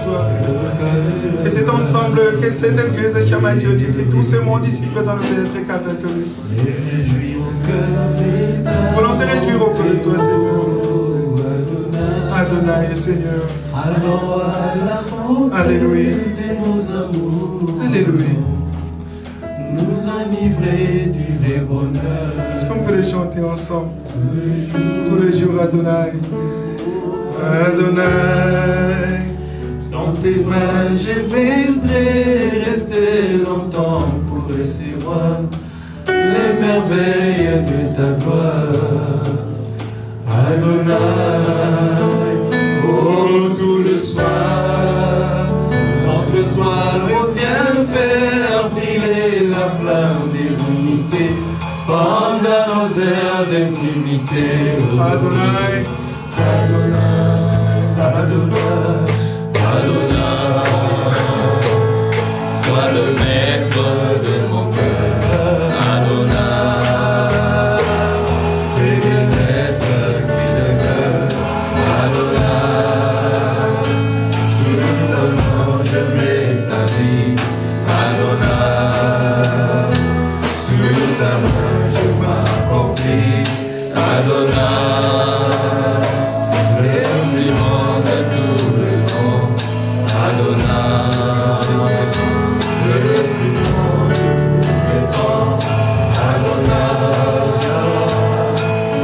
toi. Que cet ensemble, que cette église, Chama Dieu, que tous ces mon disciples dans le être qu'avec lui. Voulons se réjouir auprès de toi, Seigneur. Adonai, Seigneur. Alléluia. Alléluia. Nous enivrer du vrai bonheur. Est-ce qu'on peut le chanter ensemble? Tous les jours, Adonai. Adonai. Dans tes mains, je viendrai rester longtemps pour recevoir les merveilles de ta gloire. Adonai, oh, tout le soir, notre toile revient faire briller la flamme de l'unité pendant nos heures d'intimité. Adonai, Adonai, Adonai, Adonai, sois le maître de mon cœur. Adonai, c'est bien-être qui demeure. Adonai, sous ton nom je m'établis. Adonai, sous ta main je m'accomplis. Adonai, rêve du monde à tout le fond. Adonai, le plus grand de tous les temps. Adonai,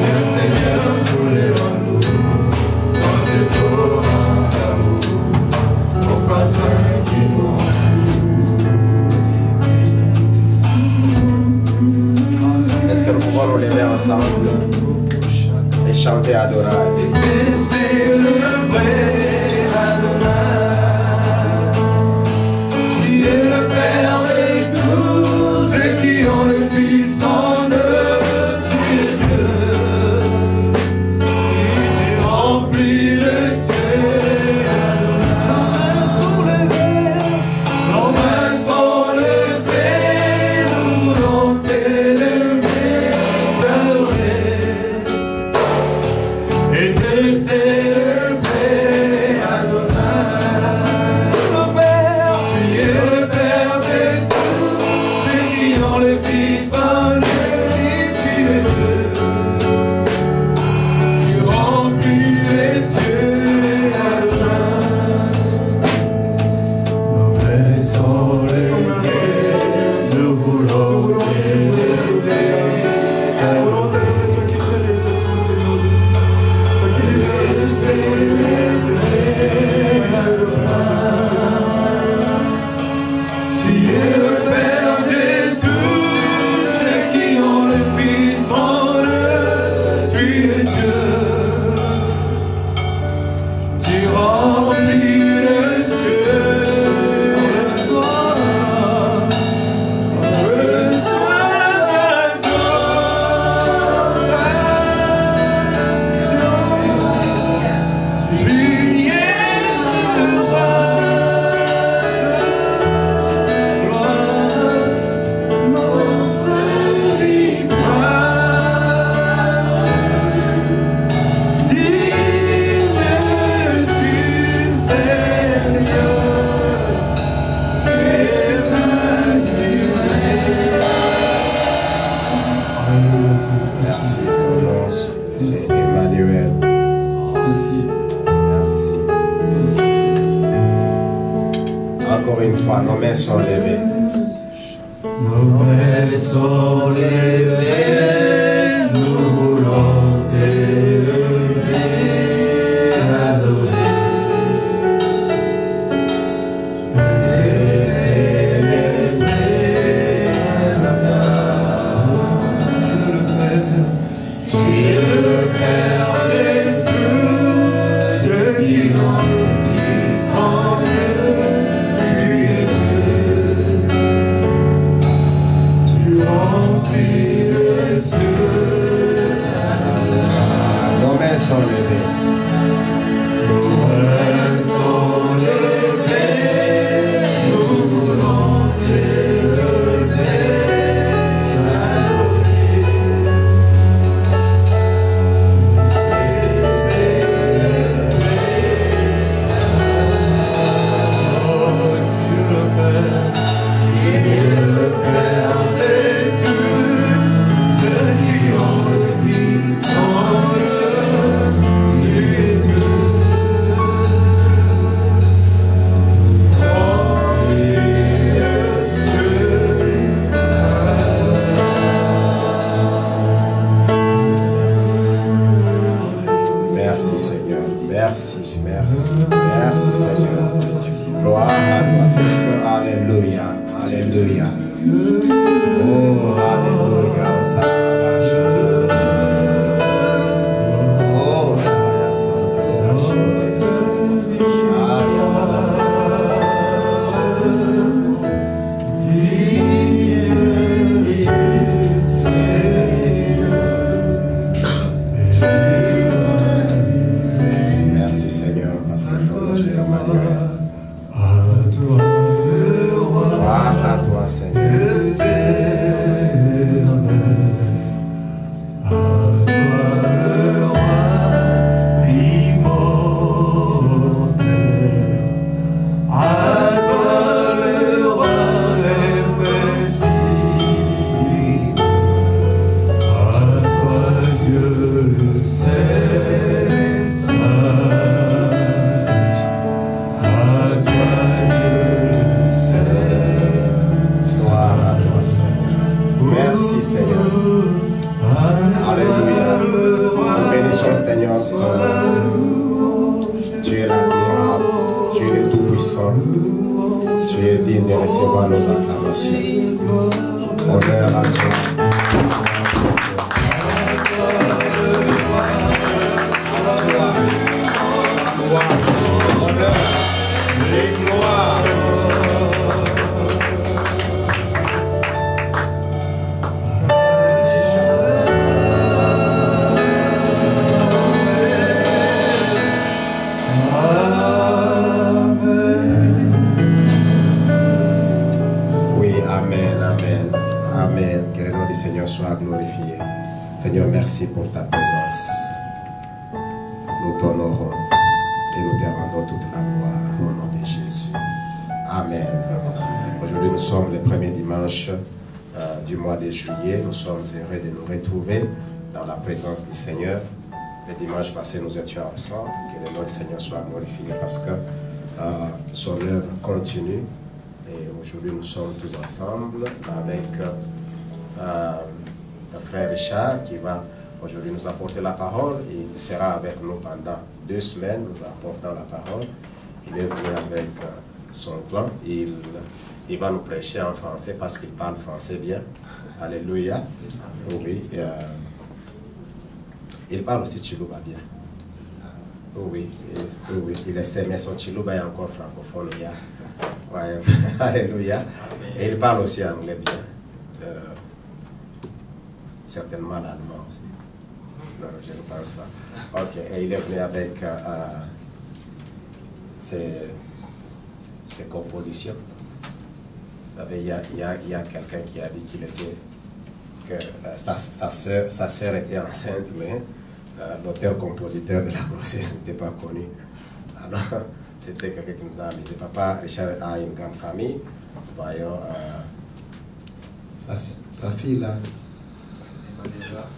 le Seigneur voulait en nous, dans cet torrent d'amour, au parfum qui nous entoure. Est-ce que nous pouvons nous lever ensemble et chanter Adonai? Tu es le Père de tous ceux qui ont le Fils en eux. Tu es Dieu, tu remplis le ciel. Nos mains sont levées, nous voulons t'élever, t'adorer et te célébrer, Adonai. Tu es le Père de tous ceux qui ont le Fils en eux, et tu es Dieu. Tu remplis les cieux, Adonai. Nos mains sont levées, nous voulons t'élever, tu es le Père de tous ceux qui ont le Fils en eux. Tu es Dieu. Tu remplis le ciel. Reçois l'adoration. Tu es le roi de gloire, notre victoire. Digne tu Seigneur, Merci, ton nom, c'est Emmanuel. Merci. Encore une fois, nos mains sont levées. Nos mains sont levées, nous voulons t'élever, adorer et célébrer, Adonai. Tu es le Père de tous ceux qui ont le Fils en eux. Tu es Dieu. Tu remplis le ciel. Oh, alléluia. Oh, merci Seigneur parce que ton nom c'est Emmanuel. Gloire à toi Seigneur. Merci Seigneur. Alléluia. Nous bénissons Seigneur. Tu es l'admirable, tu es le tout-puissant. Tu es digne de recevoir nos acclamations. Honneur à toi. Honneur et gloire. Seigneur, sois glorifié. Seigneur, merci pour ta présence. Nous t'honorons et nous te rendons toute la gloire au nom de Jésus. Amen. Aujourd'hui, nous sommes le premier dimanche du mois de juillet. Nous sommes heureux de nous retrouver dans la présence du Seigneur. Le dimanche passé, nous étions absents. Que le nom du Seigneur soit glorifié parce que son œuvre continue. Et aujourd'hui, nous sommes tous ensemble avec le frère Richard qui va aujourd'hui nous apporter la parole. Il sera avec nous pendant 2 semaines, nous apportant la parole. Il est venu avec son clan. Il va nous prêcher en français parce qu'il parle français bien. Alléluia. Oui. Il parle aussi Chiluba bien. Oui, oui. Il essaie, mais son Chiluba est encore francophone. Ouais. Alléluia. Et il parle aussi anglais bien. Certainement l'allemand aussi. Non, je ne pense pas. Ok, et il est venu avec ses compositions. Vous savez, il y a quelqu'un qui a dit qu'il était, que sa sœur était enceinte, mais l'auteur-compositeur de la grossesse n'était pas connu. Alors, c'était quelqu'un qui nous a amusé. Papa Richard a une grande famille. Voyons, sa fille là.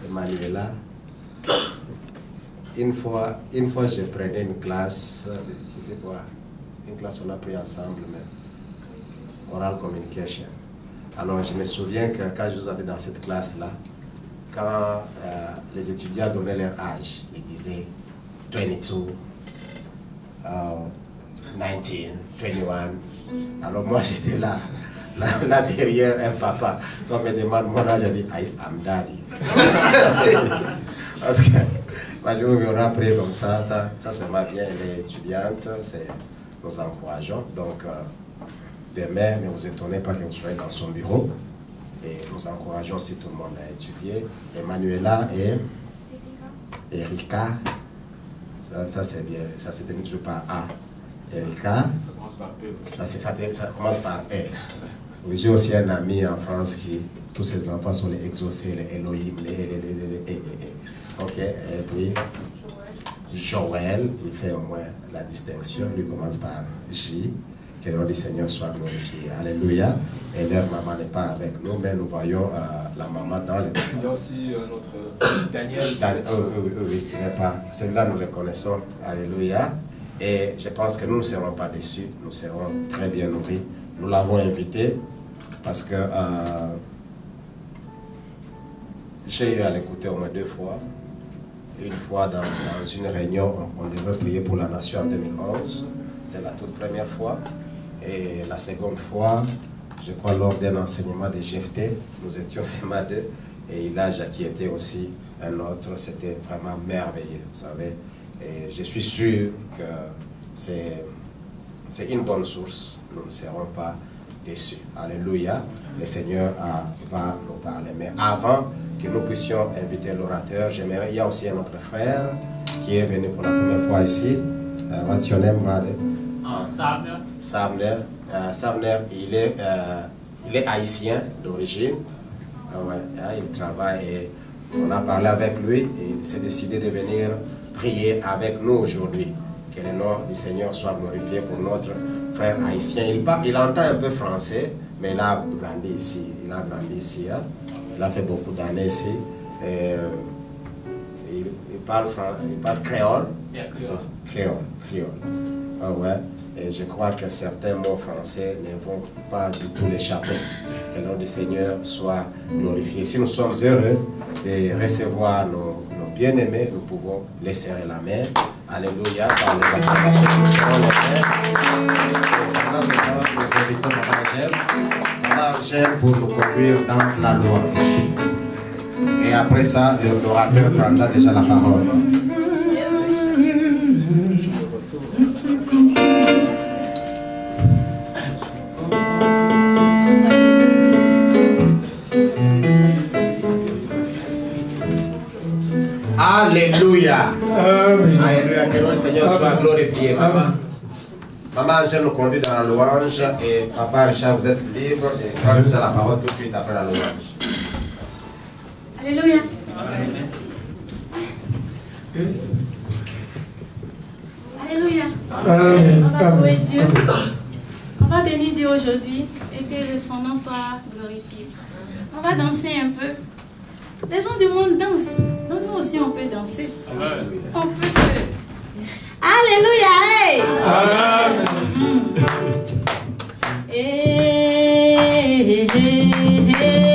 Emmanuela. Une fois, je prenais une classe, c'était quoi? Une classe qu'on a pris ensemble, mais oral communication. Alors je me souviens que quand je vous étais dans cette classe-là, quand les étudiants donnaient leur âge, ils disaient 22, 19, 21. Alors moi j'étais là. Là derrière un papa, quand on me demande mon âge, je dis I'm daddy. Parce que moi, je vous appris comme ça c'est ma bien, elle est étudiante, nous encourageons. Donc demain, ne vous étonnez pas que vous soyez dans son bureau. Et nous encourageons aussi tout le monde à étudier. Emmanuela et Erika, ça c'est bien, ça se termine toujours par A. Erika, ça commence par E. Ça commence par E. Oui, j'ai aussi un ami en France qui, tous ses enfants sont les exaucés, les Elohim, les. Ok, et puis Joël, il fait au moins la distinction, lui commence par J. Que le nom du Seigneur soit glorifié. Alléluia. Et leur maman n'est pas avec nous, mais nous voyons la maman dans les. Il y a aussi notre Daniel. Oui, il n'est pas. Celui-là, nous le connaissons. Alléluia. Et je pense que nous ne serons pas déçus. Nous serons très bien nourris. Nous l'avons invité parce que j'ai eu à l'écouter au moins 2 fois. Une fois dans une réunion, on devait prier pour la nation en 2011. C'était la toute première fois. Et la seconde fois, je crois, lors d'un enseignement de GFT, nous étions seulement deux, et Ilage qui était aussi un autre, c'était vraiment merveilleux, vous savez. Et je suis sûr que c'est une bonne source, nous ne serons pas déçus. Alléluia, le Seigneur va nous parler. Mais avant que nous puissions inviter l'orateur, j'aimerais, il y a aussi un autre frère qui est venu pour la première fois ici. What's your name, brother? Sabner. Sabner, il est haïtien d'origine. Il travaille et on a parlé avec lui et il s'est décidé de venir prier avec nous aujourd'hui. Que le nom du Seigneur soit glorifié pour notre frère haïtien. Il entend un peu français, mais il a grandi ici. Il a grandi ici. Hein? Il a fait beaucoup d'années ici. Et il parle créole. Créole. Ah ouais. Et je crois que certains mots français ne vont pas du tout l'échapper. Que le nom du Seigneur soit glorifié. Si nous sommes heureux de recevoir nos bien-aimés, nous pouvons les serrer la main. Alléluia, par les acclamations qui seront les frères. Pendant ce temps, nous invitons Mme Angèle pour nous conduire dans la louange. Et après ça, l'orateur prendra déjà la parole. Alléluia. Alléluia, que le Seigneur soit glorifié. Maman Angèle nous conduit dans la louange et Papa Richard, vous êtes libre et prenez la parole tout de suite après la louange. Alléluia. Alléluia. On va louer Dieu. On va bénir Dieu aujourd'hui et que son nom soit glorifié. On va danser un peu. Les gens du monde dansent. Donc nous aussi on peut danser. Amen. On peut se... Alléluia. Hey. Amen. Hey, hey, hey. Amen.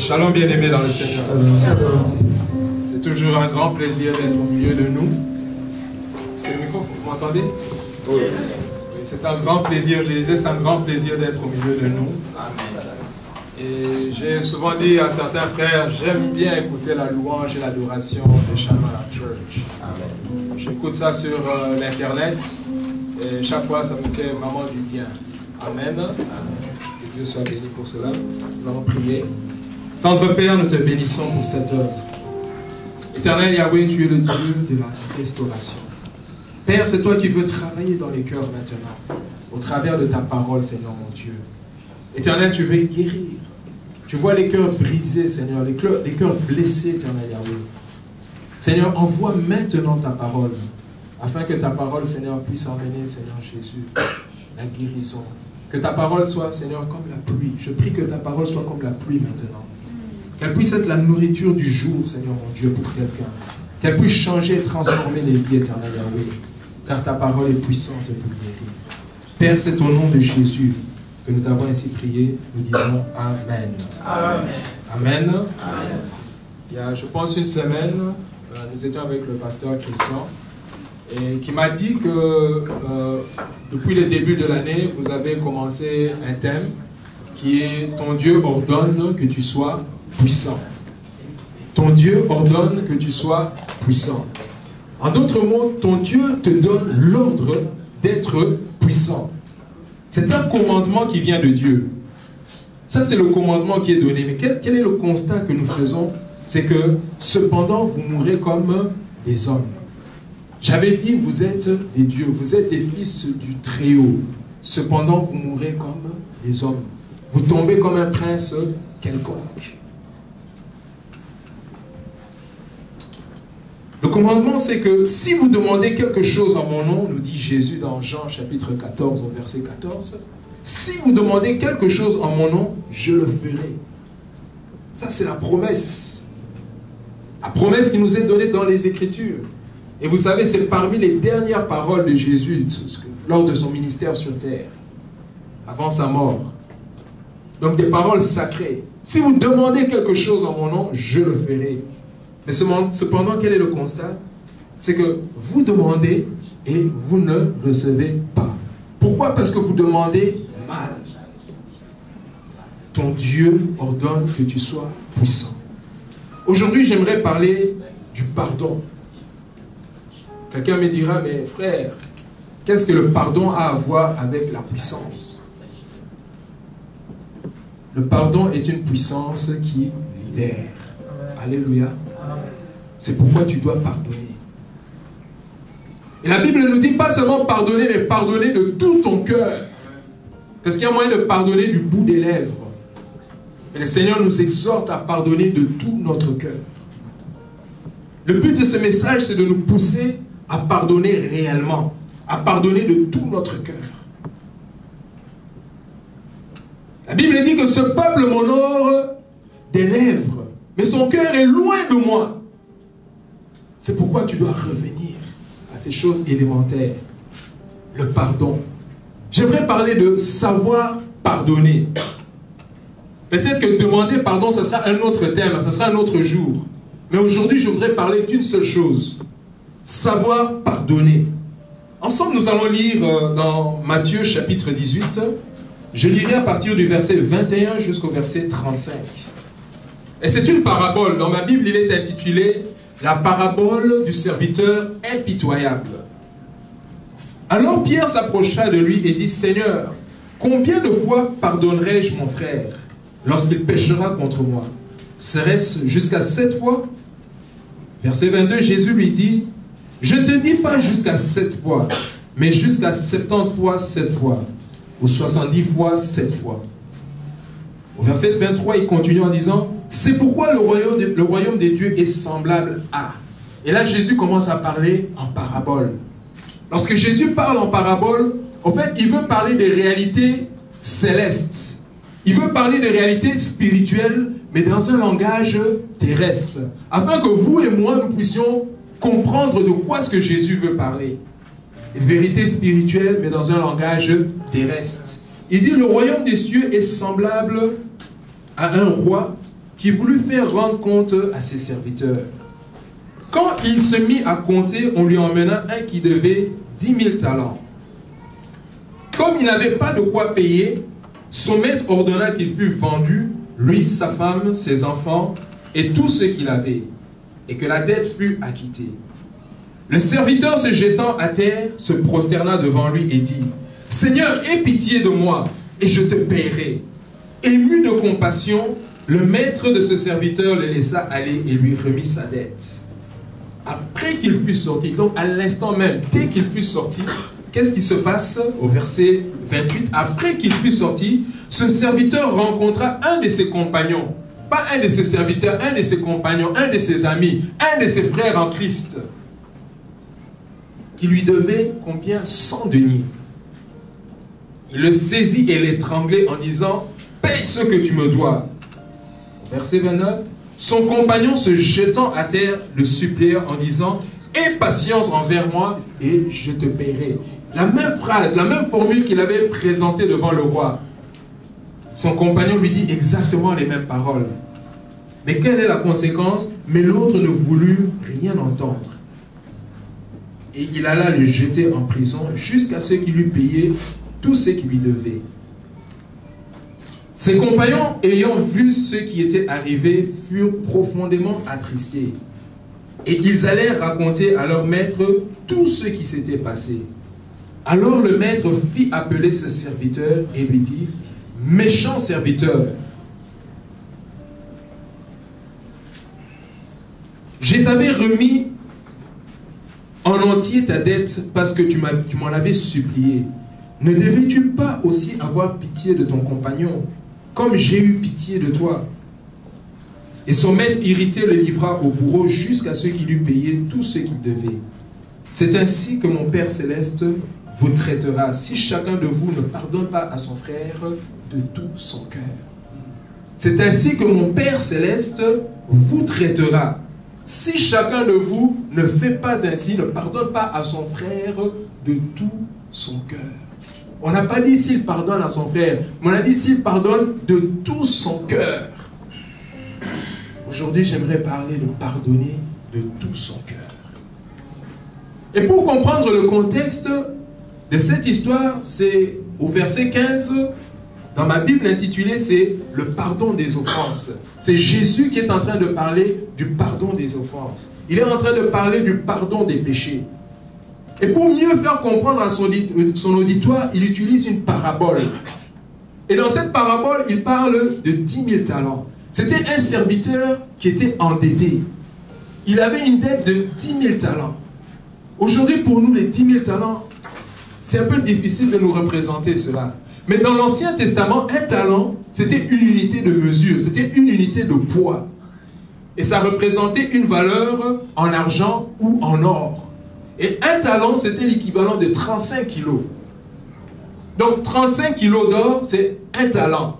Shalom bien-aimés dans le Seigneur. C'est toujours un grand plaisir d'être au milieu de nous. Est-ce que le micro, vous m'entendez? Oui. C'est un grand plaisir, je disais, c'est un grand plaisir d'être au milieu de nous. Et j'ai souvent dit à certains frères, j'aime bien écouter la louange et l'adoration de Shamar Church. J'écoute ça sur l'internet et chaque fois ça me fait vraiment du bien. Amen. Que Dieu soit béni pour cela. Nous allons prier. Tendre Père, nous te bénissons pour cette heure. Éternel Yahweh, tu es le Dieu de la restauration. Père, c'est toi qui veux travailler dans les cœurs maintenant, au travers de ta parole, Seigneur mon Dieu. Éternel, tu veux guérir. Tu vois les cœurs brisés, Seigneur, les cœurs blessés, Éternel Yahweh. Seigneur, envoie maintenant ta parole, afin que ta parole, Seigneur, puisse emmener, Seigneur Jésus, la guérison. Que ta parole soit, Seigneur, comme la pluie. Je prie que ta parole soit comme la pluie maintenant. Qu'elle puisse être la nourriture du jour, Seigneur mon Dieu, pour quelqu'un. Qu'elle puisse changer et transformer les vies, Éternel Yahweh. Car ta parole est puissante pour guérir. Père, c'est au nom de Jésus que nous t'avons ainsi prié. Nous disons Amen. Amen. Amen. Amen. Il y a, je pense, une semaine, nous étions avec le pasteur Christian et qui m'a dit que depuis le début de l'année, vous avez commencé un thème qui est « Ton Dieu ordonne que tu sois puissant ». Ton Dieu ordonne que tu sois puissant. En d'autres mots, ton Dieu te donne l'ordre d'être puissant. C'est un commandement qui vient de Dieu. Ça, c'est le commandement qui est donné. Mais quel est le constat que nous faisons? C'est que, cependant, vous mourrez comme des hommes. J'avais dit, vous êtes des dieux, vous êtes des fils du Très-Haut. Cependant, vous mourrez comme des hommes. Vous tombez comme un prince quelconque. Le commandement, c'est que si vous demandez quelque chose en mon nom, nous dit Jésus dans Jean chapitre 14, au verset 14, si vous demandez quelque chose en mon nom, je le ferai. Ça, c'est la promesse. La promesse qui nous est donnée dans les Écritures. Et vous savez, c'est parmi les dernières paroles de Jésus lors de son ministère sur terre, avant sa mort. Donc des paroles sacrées. Si vous demandez quelque chose en mon nom, je le ferai. Mais cependant, quel est le constat? C'est que vous demandez et vous ne recevez pas. Pourquoi? Parce que vous demandez mal. Ton Dieu ordonne que tu sois puissant. Aujourd'hui, j'aimerais parler du pardon. Quelqu'un me dira, mais frère, qu'est-ce que le pardon a à voir avec la puissance? Le pardon est une puissance qui libère. Alléluia. C'est pourquoi tu dois pardonner. Et la Bible nous dit pas seulement pardonner, mais pardonner de tout ton cœur. Parce qu'il y a moyen de pardonner du bout des lèvres. Et le Seigneur nous exhorte à pardonner de tout notre cœur. Le but de ce message, c'est de nous pousser à pardonner réellement. À pardonner de tout notre cœur. La Bible dit que ce peuple m'honore des lèvres, mais son cœur est loin de moi. C'est pourquoi tu dois revenir à ces choses élémentaires. Le pardon. J'aimerais parler de savoir pardonner. Peut-être que demander pardon, ce sera un autre thème, ce sera un autre jour. Mais aujourd'hui, je voudrais parler d'une seule chose. Savoir pardonner. Ensemble, nous allons lire dans Matthieu chapitre 18. Je lirai à partir du verset 21 jusqu'au verset 35. Et c'est une parabole. Dans ma Bible, il est intitulé « La parabole du serviteur impitoyable ». Alors Pierre s'approcha de lui et dit « Seigneur, combien de fois pardonnerai-je mon frère lorsqu'il péchera contre moi? Serait-ce jusqu'à 7 fois ?» Verset 22, Jésus lui dit « Je ne te dis pas jusqu'à 7 fois, mais jusqu'à 70 fois 7 fois, ou 70 fois 7 fois. » Au verset 23, il continue en disant « C'est pourquoi le royaume des dieux est semblable à... » Et là, Jésus commence à parler en parabole. Lorsque Jésus parle en parabole, en fait, il veut parler des réalités célestes. Il veut parler des réalités spirituelles, mais dans un langage terrestre. Afin que vous et moi, nous puissions comprendre de quoi est-ce que Jésus veut parler. Des vérités spirituelles, mais dans un langage terrestre. Il dit, le royaume des cieux est semblable à un roi qui voulut faire rendre compte à ses serviteurs. Quand il se mit à compter, on lui emmena un qui devait 10 000 talents. Comme il n'avait pas de quoi payer, son maître ordonna qu'il fût vendu, lui, sa femme, ses enfants et tout ce qu'il avait, et que la dette fût acquittée. Le serviteur, se jetant à terre, se prosterna devant lui et dit, « Seigneur, aie pitié de moi, et je te paierai. » Ému de compassion, le maître de ce serviteur le laissa aller et lui remit sa dette. Après qu'il fut sorti, donc à l'instant même, dès qu'il fut sorti, qu'est-ce qui se passe au verset 28? Après qu'il fut sorti, ce serviteur rencontra un de ses compagnons, pas un de ses serviteurs, un de ses compagnons, un de ses amis, un de ses frères en Christ, qui lui devait combien? 100 deniers. Il le saisit et l'étranglait en disant, « Paye ce que tu me dois. » Verset 29. Son compagnon se jetant à terre le supplia en disant, « Aie patience envers moi et je te paierai. » La même phrase, la même formule qu'il avait présentée devant le roi. Son compagnon lui dit exactement les mêmes paroles. Mais quelle est la conséquence? Mais l'autre ne voulut rien entendre. Et il alla le jeter en prison jusqu'à ce qu'il eût payé tout ce qu'il lui devait. Ses compagnons, ayant vu ce qui était arrivé, furent profondément attristés. Et ils allèrent raconter à leur maître tout ce qui s'était passé. Alors le maître fit appeler ce serviteur et lui dit, « Méchant serviteur, je t'avais remis en entier ta dette parce que tu m'en avais supplié. Ne devais-tu pas aussi avoir pitié de ton compagnon, comme j'ai eu pitié de toi? » Et son maître irrité le livra au bourreau jusqu'à ce qu'il eût payé tout ce qu'il devait. C'est ainsi que mon Père Céleste vous traitera si chacun de vous ne pardonne pas à son frère de tout son cœur. C'est ainsi que mon Père Céleste vous traitera si chacun de vous ne fait pas ainsi, ne pardonne pas à son frère de tout son cœur. On n'a pas dit s'il pardonne à son frère, mais on a dit s'il pardonne de tout son cœur. Aujourd'hui, j'aimerais parler de pardonner de tout son cœur. Et pour comprendre le contexte de cette histoire, c'est au verset 15, dans ma Bible intitulée, c'est le pardon des offenses. C'est Jésus qui est en train de parler du pardon des offenses. Il est en train de parler du pardon des péchés. Et pour mieux faire comprendre à son auditoire, il utilise une parabole. Et dans cette parabole, il parle de 10 000 talents. C'était un serviteur qui était endetté. Il avait une dette de 10 000 talents. Aujourd'hui, pour nous, les 10 000 talents, c'est un peu difficile de nous représenter cela. Mais dans l'Ancien Testament, un talent, c'était une unité de mesure, c'était une unité de poids. Et ça représentait une valeur en argent ou en or. Et un talent, c'était l'équivalent de 35 kilos. Donc 35 kilos d'or, c'est un talent.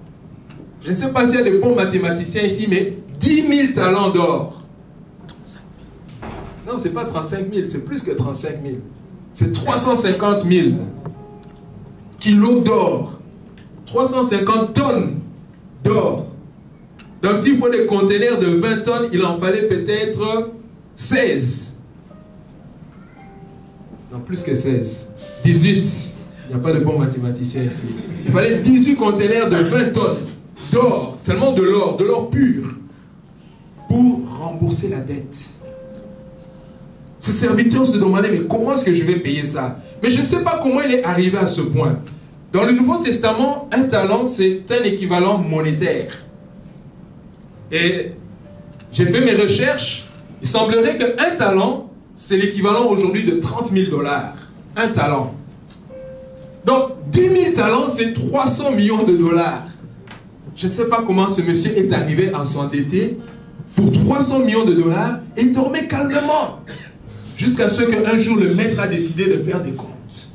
Je ne sais pas s'il y a des bons mathématiciens ici, mais 10 000 talents d'or. Non, ce n'est pas 35 000, c'est plus que 35 000. C'est 350 000 kilos d'or. 350 tonnes d'or. Donc s'il faut des conteneurs de 20 tonnes, il en fallait peut-être 16. Non, plus que 16. 18. Il n'y a pas de bons mathématiciens ici. Il fallait 18 conteneurs de 20 tonnes d'or, seulement de l'or pur, pour rembourser la dette. Ce serviteur se demandait, mais comment est-ce que je vais payer ça? Mais je ne sais pas comment il est arrivé à ce point. Dans le Nouveau Testament, un talent, c'est un équivalent monétaire. Et j'ai fait mes recherches, il semblerait qu'un talent, c'est l'équivalent aujourd'hui de 30 000 $. Un talent. Donc, 10 000 talents, c'est 300 millions de dollars. Je ne sais pas comment ce monsieur est arrivé à s'endetter pour 300 millions de dollars et il dormait calmement. Jusqu'à ce qu'un jour, le maître a décidé de faire des comptes.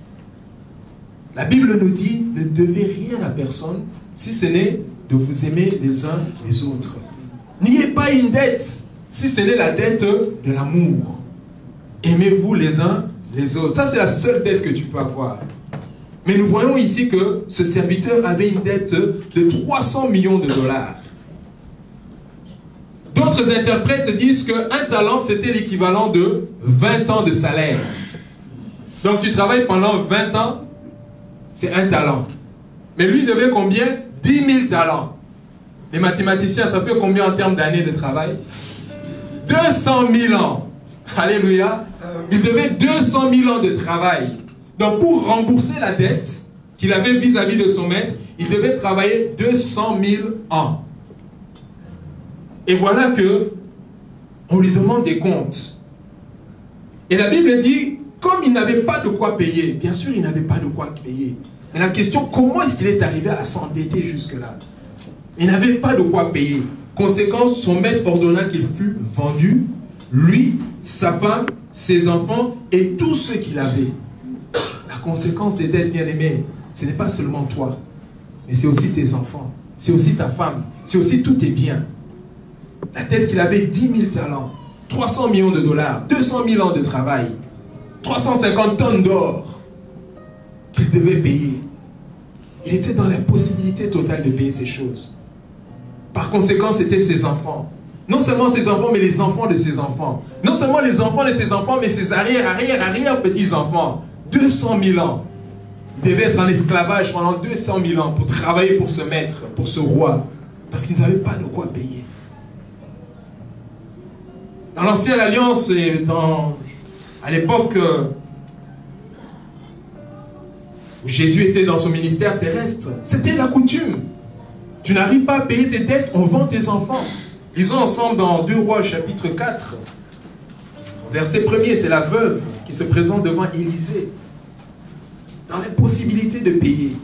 La Bible nous dit, ne devez rien à personne, si ce n'est de vous aimer les uns les autres. N'ayez pas une dette, si ce n'est la dette de l'amour. Aimez-vous les uns les autres. Ça, c'est la seule dette que tu peux avoir. Mais nous voyons ici que ce serviteur avait une dette de 300 millions de dollars. D'autres interprètes disent qu'un talent, c'était l'équivalent de 20 ans de salaire. Donc tu travailles pendant 20 ans, c'est un talent. Mais lui, il devait combien? 10 000 talents. Les mathématiciens, ça fait combien en termes d'années de travail? 200 000 ans. Alléluia. Il devait 200 000 ans de travail. Donc pour rembourser la dette qu'il avait vis-à-vis de son maître, il devait travailler 200 000 ans. Et voilà que on lui demande des comptes. Et la Bible dit, comme il n'avait pas de quoi payer, bien sûr il n'avait pas de quoi payer. Mais la question, comment est-ce qu'il est arrivé à s'endetter jusque-là? Il n'avait pas de quoi payer. Conséquence, son maître ordonna qu'il fût vendu, lui, sa femme, ses enfants et tous ceux qu'il avait. La conséquence des dettes, bien-aimés, ce n'est pas seulement toi, mais c'est aussi tes enfants, c'est aussi ta femme, c'est aussi tous tes biens. La dette qu'il avait, 10 000 talents, 300 millions de dollars, 200 000 ans de travail, 350 tonnes d'or qu'il devait payer. Il était dans l'impossibilité totale de payer ces choses. Par conséquent, c'était ses enfants. Non seulement ses enfants, mais les enfants de ses enfants. Non seulement les enfants de ses enfants, mais ses arrière-petits-enfants. 200 000 ans. Il devait être en esclavage pendant 200 000 ans pour travailler pour ce maître, pour ce roi. Parce qu'il n'avait pas de quoi payer. Dans l'Ancienne Alliance, et à l'époque où Jésus était dans son ministère terrestre, c'était la coutume. Tu n'arrives pas à payer tes dettes, on vend tes enfants. Lisons ensemble dans 2 Rois chapitre 4. Verset 1er, c'est la veuve qui se présente devant Élisée. Dans l'impossibilité de payer.